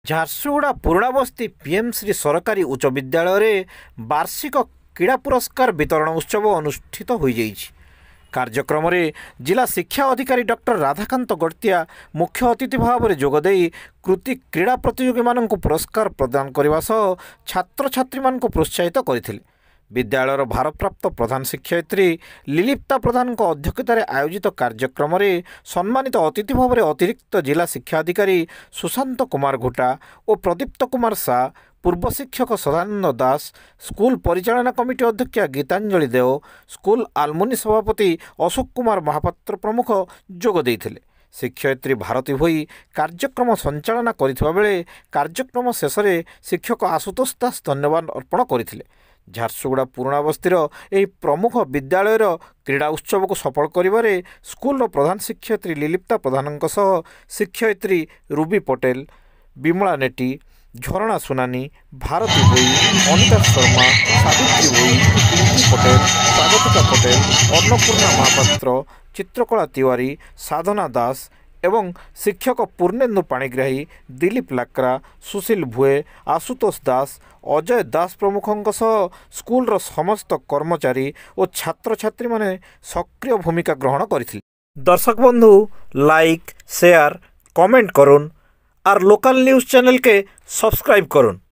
ଝାରସୁଗୁଡ଼ା ପୁରୁଣାବସ୍ତି ପିଏମ୍ଶ୍ରୀ ସରକାରୀ ଉଚ୍ଚ ବିଦ୍ୟାଳୟରେ ବାର୍ଷିକ କ୍ରୀଡ଼ା ପୁରସ୍କାର ବିତରଣ ଉତ୍ସବ ଅନୁଷ୍ଠିତ ହୋଇଯାଇଛି। କାର୍ଯ୍ୟକ୍ରମରେ ଜିଲ୍ଲା ଶିକ୍ଷା ଅଧିକାରୀ ଡକ୍ଟର ରାଧାକାନ୍ତ ଗଡ଼ତିଆ ମୁଖ୍ୟ ଅତିଥି ଭାବରେ ଯୋଗଦେଇ କୃତି କ୍ରୀଡ଼ା ପ୍ରତିଯୋଗୀମାନଙ୍କୁ ପୁରସ୍କାର ପ୍ରଦାନ କରିବା ସହ ଛାତ୍ରଛାତ୍ରୀମାନଙ୍କୁ ପ୍ରୋତ୍ସାହିତ କରିଥିଲେ। ବିଦ୍ୟାଳୟର ଭାରପ୍ରାପ୍ତ ପ୍ରଧାନ ଶିକ୍ଷୟିତ୍ରୀ ଲିଲିପ୍ତା ପ୍ରଧାନଙ୍କ ଅଧ୍ୟକ୍ଷତାରେ ଆୟୋଜିତ କାର୍ଯ୍ୟକ୍ରମରେ ସମ୍ମାନିତ ଅତିଥି ଭାବରେ ଅତିରିକ୍ତ ଜିଲ୍ଲା ଶିକ୍ଷାଧିକାରୀ ସୁଶାନ୍ତ କୁମାର ଘୋଟା ଓ ପ୍ରଦୀପ୍ତ କୁମାର ସା, ପୂର୍ବ ଶିକ୍ଷକ ସଦାନନ୍ଦ ଦାସ, ସ୍କୁଲ ପରିଚାଳନା କମିଟି ଅଧ୍ୟକ୍ଷା ଗୀତାଞ୍ଜଳି ଦେଓ, ସ୍କୁଲ ଆଲୁମିନି ସଭାପତି ଅଶୋକ କୁମାର ମହାପାତ୍ର ପ୍ରମୁଖ ଯୋଗ ଦେଇଥିଲେ। ଶିକ୍ଷୟିତ୍ରୀ ଭାରତୀ ଭୋଇ କାର୍ଯ୍ୟକ୍ରମ ସଞ୍ଚାଳନା କରିଥିବା ବେଳେ କାର୍ଯ୍ୟକ୍ରମ ଶେଷରେ ଶିକ୍ଷକ ଆଶୁତୋଷ ଦାସ ଧନ୍ୟବାଦ ଅର୍ପଣ କରିଥିଲେ। ଝାରସୁଗୁଡ଼ା ପୁରୁଣାବସ୍ତିର ଏହି ପ୍ରମୁଖ ବିଦ୍ୟାଳୟର କ୍ରୀଡ଼ା ଉତ୍ସବକୁ ସଫଳ କରିବାରେ ସ୍କୁଲର ପ୍ରଧାନ ଶିକ୍ଷୟିତ୍ରୀ ଲିଲିପ୍ତା ପ୍ରଧାନଙ୍କ ସହ ଶିକ୍ଷୟିତ୍ରୀ ରୁବି ପଟେଲ, ବିମଳା ନେଟି, ଝରଣା ସୁନାନୀ, ଭାରତୀ ଭୋଇ, ଅନିତା ଶର୍ମା, ସାବିତ୍ରୀ ଭୋଇ, ପିଙ୍କି ପଟେଲ, ସ୍ୱାଗତିକା ପଟେଲ, ଅନ୍ନପୂର୍ଣ୍ଣା ମହାପାତ୍ର, ଚିତ୍ରକଳା ତିୱାରୀ, ସାଧନା ଦାସ ଏବଂ ଶିକ୍ଷକ ପୂର୍ଣ୍ଣେନ୍ଦୁ ପାଣିଗ୍ରାହୀ, ଦିଲ୍ଲୀପ ଲାକ୍ରା, ସୁଶୀଲ ଭୁଏ, ଆଶୁତୋଷ ଦାସ, ଅଜୟ ଦାସ ପ୍ରମୁଖଙ୍କ ସହ ସ୍କୁଲର ସମସ୍ତ କର୍ମଚାରୀ ଓ ଛାତ୍ରଛାତ୍ରୀମାନେ ସକ୍ରିୟ ଭୂମିକା ଗ୍ରହଣ କରିଥିଲେ। दर्शक बंधु लाइक, शेयर, कमेंट करुन और लोकल न्यूज़ चैनल के सब्सक्राइब करुन।